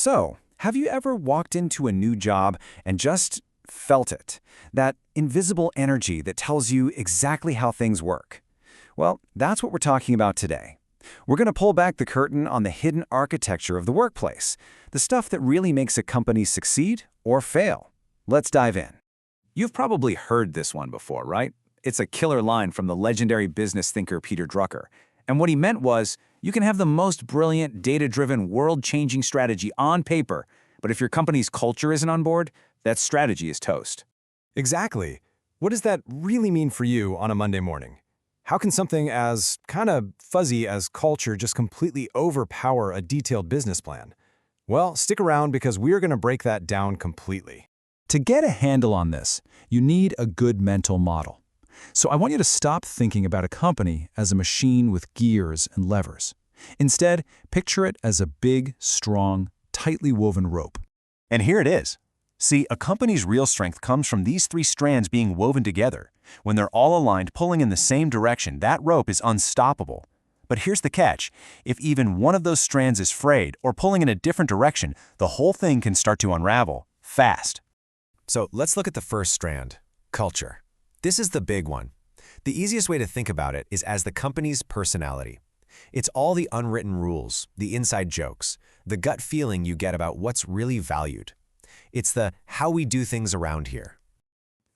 So, have you ever walked into a new job and just felt it? That invisible energy that tells you exactly how things work? Well, that's what we're talking about today. We're going to pull back the curtain on the hidden architecture of the workplace, the stuff that really makes a company succeed or fail. Let's dive in. You've probably heard this one before, right? It's a killer line from the legendary business thinker Peter Drucker. And what he meant was, you can have the most brilliant, data-driven, world-changing strategy on paper, but if your company's culture isn't on board, that strategy is toast. Exactly. What does that really mean for you on a Monday morning? How can something as kind of fuzzy as culture just completely overpower a detailed business plan? Well, stick around because we're going to break that down completely. To get a handle on this, you need a good mental model. So I want you to stop thinking about a company as a machine with gears and levers. Instead, picture it as a big, strong, tightly woven rope. And here it is. See, a company's real strength comes from these three strands being woven together. When they're all aligned, pulling in the same direction, that rope is unstoppable. But here's the catch. If even one of those strands is frayed or pulling in a different direction, the whole thing can start to unravel fast. So let's look at the first strand, culture. This is the big one. The easiest way to think about it is as the company's personality. It's all the unwritten rules, the inside jokes, the gut feeling you get about what's really valued. It's the how we do things around here.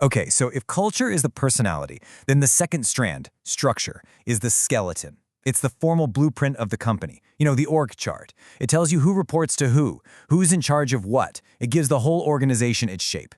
Okay, so if culture is the personality, then the second strand, structure, is the skeleton. It's the formal blueprint of the company. You know, the org chart. It tells you who reports to who's in charge of what. It gives the whole organization its shape.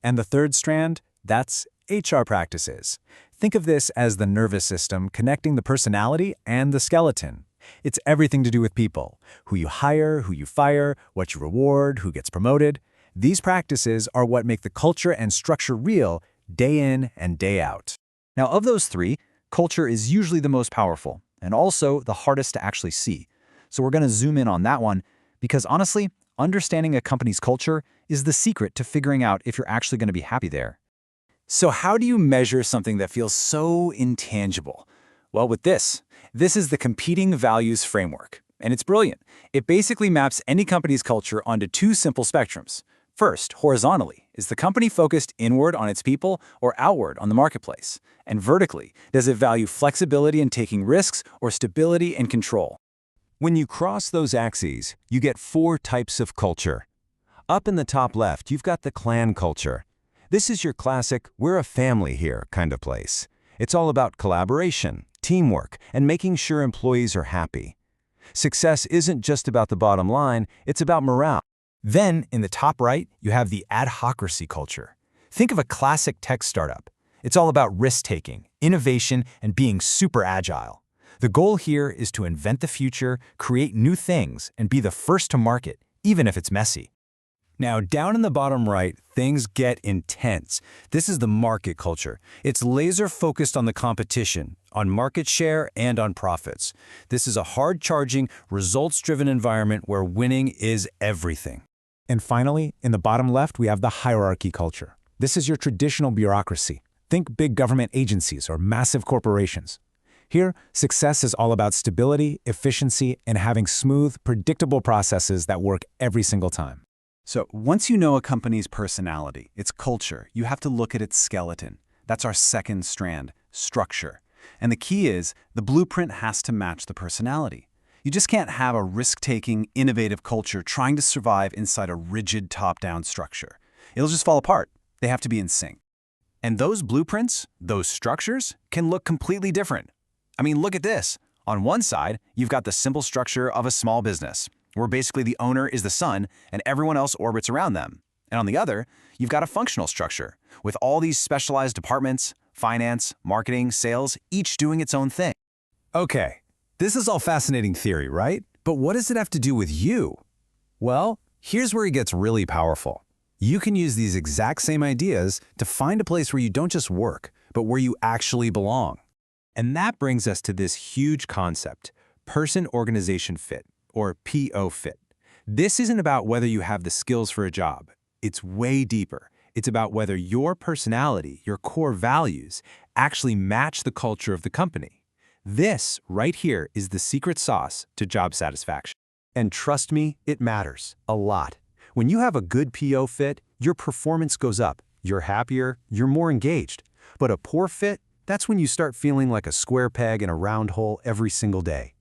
And the third strand, that's HR practices. Think of this as the nervous system connecting the personality and the skeleton. It's everything to do with people. Who you hire, who you fire, what you reward, who gets promoted. These practices are what make the culture and structure real day in and day out. Now, of those three, culture is usually the most powerful and also the hardest to actually see. So we're going to zoom in on that one because honestly, understanding a company's culture is the secret to figuring out if you're actually going to be happy there. So how do you measure something that feels so intangible? Well, with this is the Competing Values Framework, and it's brilliant. It basically maps any company's culture onto two simple spectrums. First, horizontally, is the company focused inward on its people or outward on the marketplace? And vertically, does it value flexibility in taking risks or stability and control? When you cross those axes, you get four types of culture. Up in the top left, you've got the clan culture. This is your classic, we're a family here kind of place. It's all about collaboration, teamwork, and making sure employees are happy. Success isn't just about the bottom line, it's about morale. Then, in the top right, you have the adhocracy culture. Think of a classic tech startup. It's all about risk-taking, innovation, and being super agile. The goal here is to invent the future, create new things, and be the first to market, even if it's messy. Now, down in the bottom right, things get intense. This is the market culture. It's laser-focused on the competition, on market share, and on profits. This is a hard-charging, results-driven environment where winning is everything. And finally, in the bottom left, we have the hierarchy culture. This is your traditional bureaucracy. Think big government agencies or massive corporations. Here, success is all about stability, efficiency, and having smooth, predictable processes that work every single time. So once you know a company's personality, its culture, you have to look at its skeleton. That's our second strand, structure. And the key is, the blueprint has to match the personality. You just can't have a risk-taking, innovative culture trying to survive inside a rigid top-down structure. It'll just fall apart. They have to be in sync. And those blueprints, those structures, can look completely different. I mean, look at this. On one side, you've got the simple structure of a small business, where basically the owner is the sun and everyone else orbits around them. And on the other, you've got a functional structure, with all these specialized departments, finance, marketing, sales, each doing its own thing. Okay, this is all fascinating theory, right? But what does it have to do with you? Well, here's where it gets really powerful. You can use these exact same ideas to find a place where you don't just work, but where you actually belong. And that brings us to this huge concept, person-organization fit, or PO fit. This isn't about whether you have the skills for a job. It's way deeper. It's about whether your personality, your core values, actually match the culture of the company. This, right here, is the secret sauce to job satisfaction. And trust me, it matters a lot. When you have a good PO fit, your performance goes up, you're happier, you're more engaged. But a poor fit, that's when you start feeling like a square peg in a round hole every single day.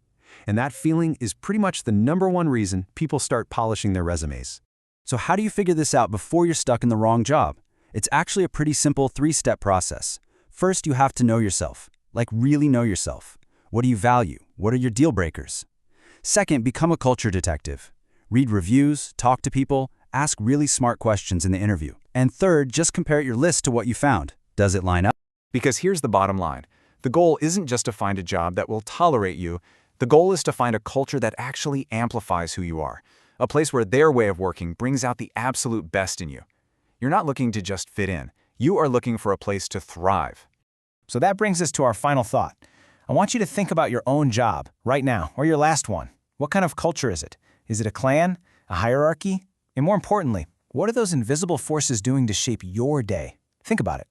And that feeling is pretty much the #1 reason people start polishing their resumes. So how do you figure this out before you're stuck in the wrong job? It's actually a pretty simple 3-step process. First, you have to know yourself, like really know yourself. What do you value? What are your deal breakers? Second, become a culture detective. Read reviews, talk to people, ask really smart questions in the interview. And third, just compare your list to what you found. Does it line up? Because here's the bottom line. The goal isn't just to find a job that will tolerate you. The goal is to find a culture that actually amplifies who you are. A place where their way of working brings out the absolute best in you. You're not looking to just fit in. You are looking for a place to thrive. So that brings us to our final thought. I want you to think about your own job right now, or your last one. What kind of culture is it? Is it a clan, a hierarchy? And more importantly, what are those invisible forces doing to shape your day? Think about it.